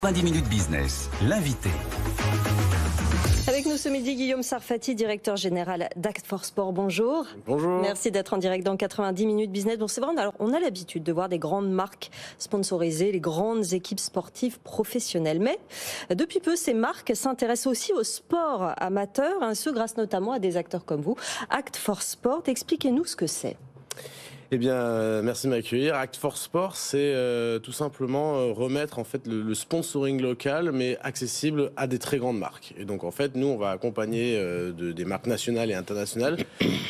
90 minutes business, l'invité. Avec nous ce midi, Guillaume Sarfati, directeur général d'Act for Sport. Bonjour. Bonjour. Merci d'être en direct dans 90 minutes business. Bon, c'est vrai, alors, on a l'habitude de voir des grandes marques sponsorisées, les grandes équipes sportives professionnelles. Mais depuis peu, ces marques s'intéressent aussi au sport amateur, ce grâce notamment à des acteurs comme vous. Act for Sport, expliquez-nous ce que c'est. Eh bien, merci de m'accueillir. Act for Sport, c'est tout simplement remettre en fait le sponsoring local, mais accessible à des très grandes marques. Et donc, en fait, nous, on va accompagner des marques nationales et internationales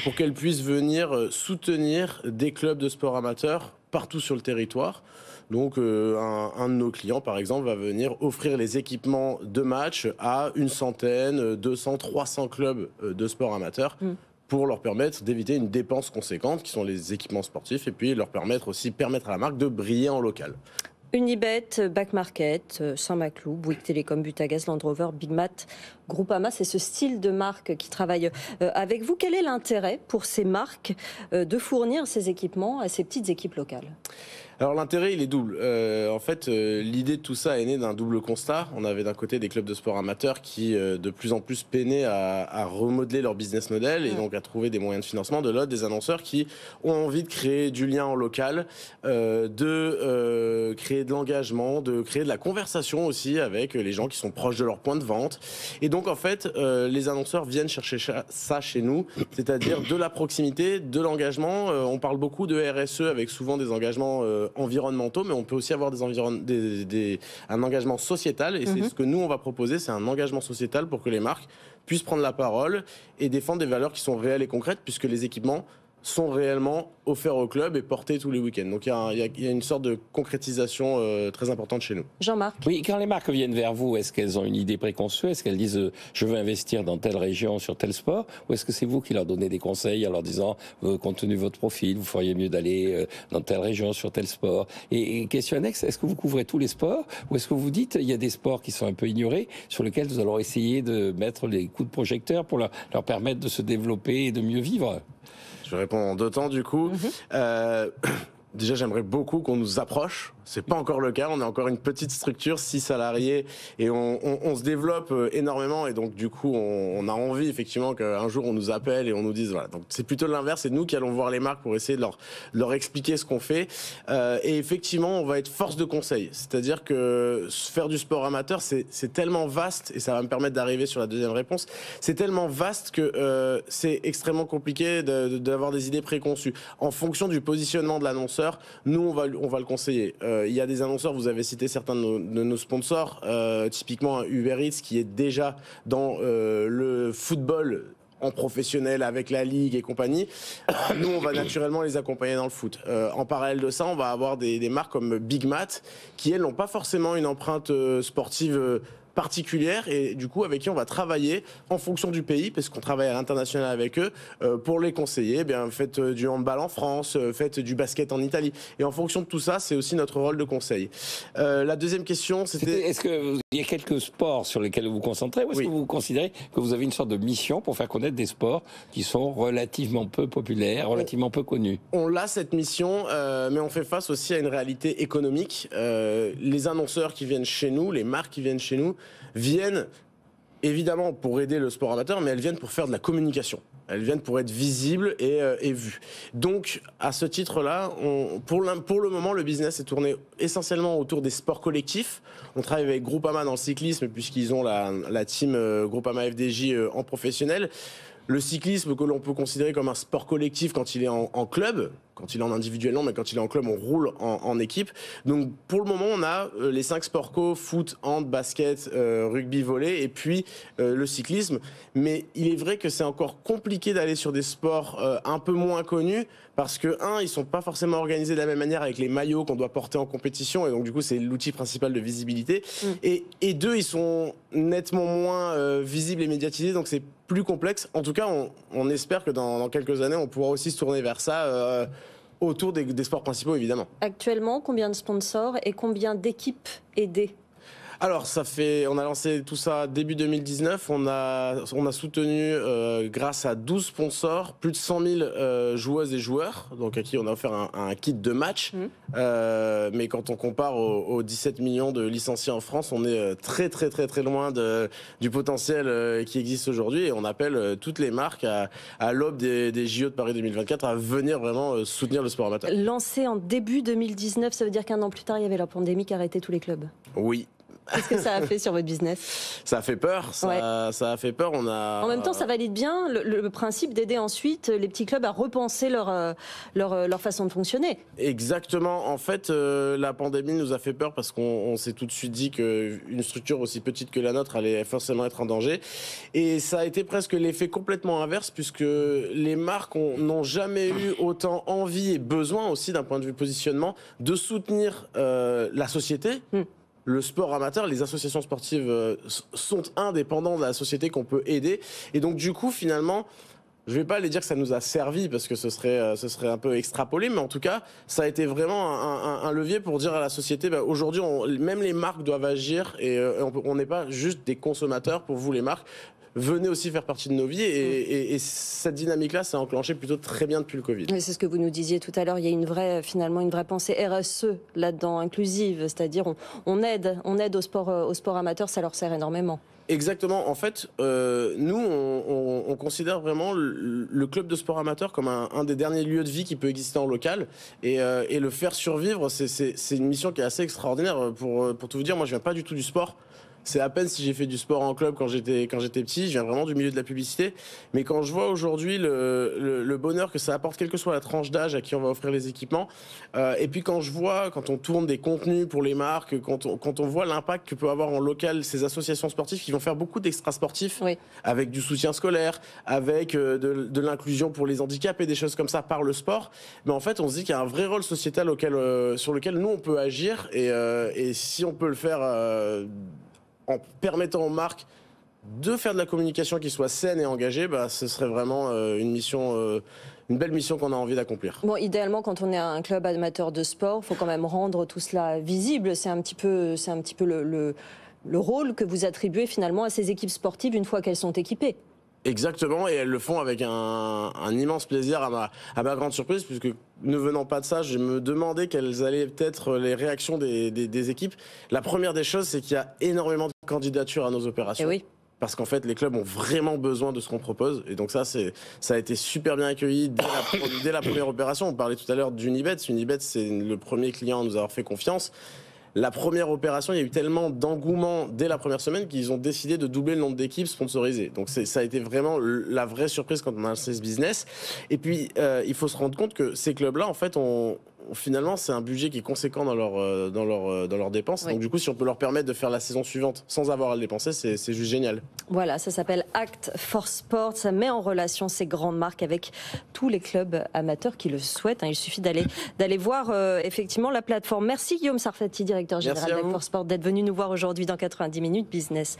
pour qu'elles puissent venir soutenir des clubs de sport amateurs partout sur le territoire. Donc, un de nos clients, par exemple, va venir offrir les équipements de match à une centaine, 200, 300 clubs de sport amateur. Pour leur permettre d'éviter une dépense conséquente, qui sont les équipements sportifs, et puis leur permettre à la marque de briller en local. Unibet, Back Market, Saint-Maclou, Bouygues Télécom, Butagaz, Land Rover, Big Mat, Groupama, c'est ce style de marque qui travaille avec vous. Quel est l'intérêt pour ces marques de fournir ces équipements à ces petites équipes locales ? Alors l'intérêt, il est double. En fait, l'idée de tout ça est née d'un double constat. On avait d'un côté des clubs de sport amateurs qui de plus en plus peinaient à remodeler leur business model et donc à trouver des moyens de financement. De l'autre, des annonceurs qui ont envie de créer du lien en local, de créer de l'engagement, de créer de la conversation aussi avec les gens qui sont proches de leur point de vente. Et donc en fait, les annonceurs viennent chercher ça chez nous, c'est-à-dire de la proximité, de l'engagement. On parle beaucoup de RSE avec souvent des engagements environnementaux, mais on peut aussi avoir un engagement sociétal, et c'est ce que nous on va proposer, c'est un engagement sociétal pour que les marques puissent prendre la parole et défendre des valeurs qui sont réelles et concrètes, puisque les équipements sont réellement offerts au club et portés tous les week-ends. Donc il y a une sorte de concrétisation très importante chez nous. Jean-Marc. Oui, quand les marques viennent vers vous, est-ce qu'elles ont une idée préconçue? Est-ce qu'elles disent je veux investir dans telle région, sur tel sport? Ou est-ce que c'est vous qui leur donnez des conseils en leur disant compte tenu de votre profil, vous feriez mieux d'aller dans telle région, sur tel sport? Et question annexe, est-ce que vous couvrez tous les sports? Ou est-ce que vous dites il y a des sports qui sont un peu ignorés, sur lesquels nous allons essayer de mettre les coups de projecteur pour leur permettre de se développer et de mieux vivre? Je vais répondre en deux temps du coup. Déjà, j'aimerais beaucoup qu'on nous approche. C'est pas encore le cas. On est encore une petite structure, 6 salariés, et on se développe énormément. Et donc, du coup, on a envie effectivement qu'un jour on nous appelle et on nous dise voilà. Donc, c'est plutôt l'inverse. C'est nous qui allons voir les marques pour essayer de leur expliquer ce qu'on fait. Et effectivement, on va être force de conseil. C'est-à-dire que faire du sport amateur, c'est tellement vaste, et ça va me permettre d'arriver sur la deuxième réponse. C'est tellement vaste que c'est extrêmement compliqué d'avoir des idées préconçues. En fonction du positionnement de l'annonceur, nous, on va le conseiller. Il y a des annonceurs, vous avez cité certains de nos sponsors, typiquement Uber Eats qui est déjà dans le football en professionnel avec la Ligue et compagnie. Nous, on va naturellement les accompagner dans le foot. En parallèle de ça, on va avoir des marques comme Big Mat qui, elles, n'ont pas forcément une empreinte sportive particulière, et du coup avec qui on va travailler en fonction du pays, parce qu'on travaille à l'international avec eux, pour les conseiller. Faites du handball en France, faites du basket en Italie, et en fonction de tout ça, c'est aussi notre rôle de conseil. La deuxième question, c'était... Est-ce qu'il y a quelques sports sur lesquels vous vous concentrez, ou est-ce que vous considérez que vous avez une sorte de mission pour faire connaître des sports qui sont relativement peu populaires, relativement peu connus? On a cette mission, mais on fait face aussi à une réalité économique. Les annonceurs qui viennent chez nous, les marques qui viennent chez nous, viennent évidemment pour aider le sport amateur, mais elles viennent pour faire de la communication. Elles viennent pour être visibles et vues. Donc, à ce titre-là, pour le moment, le business est tourné essentiellement autour des sports collectifs. On travaille avec Groupama dans le cyclisme, puisqu'ils ont la team Groupama FDJ en professionnel. Le cyclisme, que l'on peut considérer comme un sport collectif quand il est en club, quand il est en individuel, non, mais quand il est en club, on roule en équipe. Donc pour le moment, on a les 5 sports co, foot, hand, basket, rugby, volley, et puis le cyclisme. Mais il est vrai que c'est encore compliqué d'aller sur des sports un peu moins connus, parce que, ils sont pas forcément organisés de la même manière avec les maillots qu'on doit porter en compétition, et donc du coup, c'est l'outil principal de visibilité. Et deux, ils sont nettement moins visibles et médiatisés, donc c'est plus complexe. En tout cas, on espère que dans quelques années, on pourra aussi se tourner vers ça autour des sports principaux, évidemment. Actuellement, combien de sponsors et combien d'équipes aidées ? Alors, on a lancé tout ça début 2019. On a soutenu, grâce à 12 sponsors, plus de 100 000 joueuses et joueurs, donc à qui on a offert un kit de match. Mais quand on compare aux 17 millions de licenciés en France, on est très très très très loin du potentiel qui existe aujourd'hui. Et on appelle toutes les marques à l'aube des JO de Paris 2024 à venir vraiment soutenir le sport amateur. Lancé en début 2019, ça veut dire qu'un an plus tard, il y avait la pandémie qui arrêtait tous les clubs. Oui. Qu'est-ce que ça a fait sur votre business? Ça a fait peur, ça a fait peur. En même temps, ça valide bien le principe d'aider ensuite les petits clubs à repenser leur façon de fonctionner. Exactement. En fait, la pandémie nous a fait peur parce qu'on s'est tout de suite dit qu'une structure aussi petite que la nôtre allait forcément être en danger. Et ça a été presque l'effet complètement inverse puisque les marques n'ont jamais eu autant envie et besoin aussi d'un point de vue positionnement de soutenir la société. Le sport amateur, les associations sportives sont indépendants de la société qu'on peut aider. Et donc, du coup, finalement, je ne vais pas aller dire que ça nous a servi parce que ce serait un peu extrapolé, mais en tout cas, ça a été vraiment un levier pour dire à la société, aujourd'hui, même les marques doivent agir et on n'est pas juste des consommateurs pour vous, les marques. Venez aussi faire partie de nos vies et cette dynamique-là s'est enclenchée plutôt très bien depuis le Covid. Oui, c'est ce que vous nous disiez tout à l'heure, il y a finalement une vraie pensée RSE là-dedans, inclusive, c'est-à-dire on aide au sport amateur, ça leur sert énormément. Exactement. En fait, nous, on considère vraiment le club de sport amateur comme un des derniers lieux de vie qui peut exister en local. Et le faire survivre, c'est une mission qui est assez extraordinaire. Pour tout vous dire, moi, je viens pas du tout du sport. C'est à peine si j'ai fait du sport en club quand j'étais petit. Je viens vraiment du milieu de la publicité. Mais quand je vois aujourd'hui le bonheur que ça apporte, quelle que soit la tranche d'âge à qui on va offrir les équipements, et puis quand on tourne des contenus pour les marques, quand on voit l'impact que peut avoir en local ces associations sportives qui vont faire beaucoup d'extra sportifs, avec du soutien scolaire, avec de l'inclusion pour les handicapés, des choses comme ça par le sport, mais en fait on se dit qu'il y a un vrai rôle sociétal sur lequel nous on peut agir et si on peut le faire en permettant aux marques de faire de la communication qui soit saine et engagée, ce serait vraiment une belle mission qu'on a envie d'accomplir. Bon, idéalement, quand on est un club amateur de sport, il faut quand même rendre tout cela visible. C'est un petit peu le rôle que vous attribuez finalement à ces équipes sportives une fois qu'elles sont équipées. Exactement, et elles le font avec un immense plaisir à ma grande surprise, puisque ne venant pas de ça, je me demandais quelles allaient être les réactions des équipes. La première des choses, c'est qu'il y a énormément de candidatures à nos opérations. Et oui. Parce qu'en fait, les clubs ont vraiment besoin de ce qu'on propose. Et donc ça a été super bien accueilli dès la première opération. On parlait tout à l'heure d'Unibet. Unibet, c'est le premier client à nous avoir fait confiance. La première opération, il y a eu tellement d'engouement dès la première semaine qu'ils ont décidé de doubler le nombre d'équipes sponsorisées. Donc ça a été vraiment la vraie surprise quand on a lancé ce business. Et puis, il faut se rendre compte que ces clubs-là, en fait, finalement, c'est un budget qui est conséquent dans leurs dépenses. Donc du coup, si on peut leur permettre de faire la saison suivante sans avoir à le dépenser, c'est juste génial. Voilà, ça s'appelle Act for Sport. Ça met en relation ces grandes marques avec tous les clubs amateurs qui le souhaitent. Il suffit d'aller voir effectivement la plateforme. Merci Guillaume Sarfati, directeur général d'Act for Sport, d'être venu nous voir aujourd'hui dans 90 minutes business.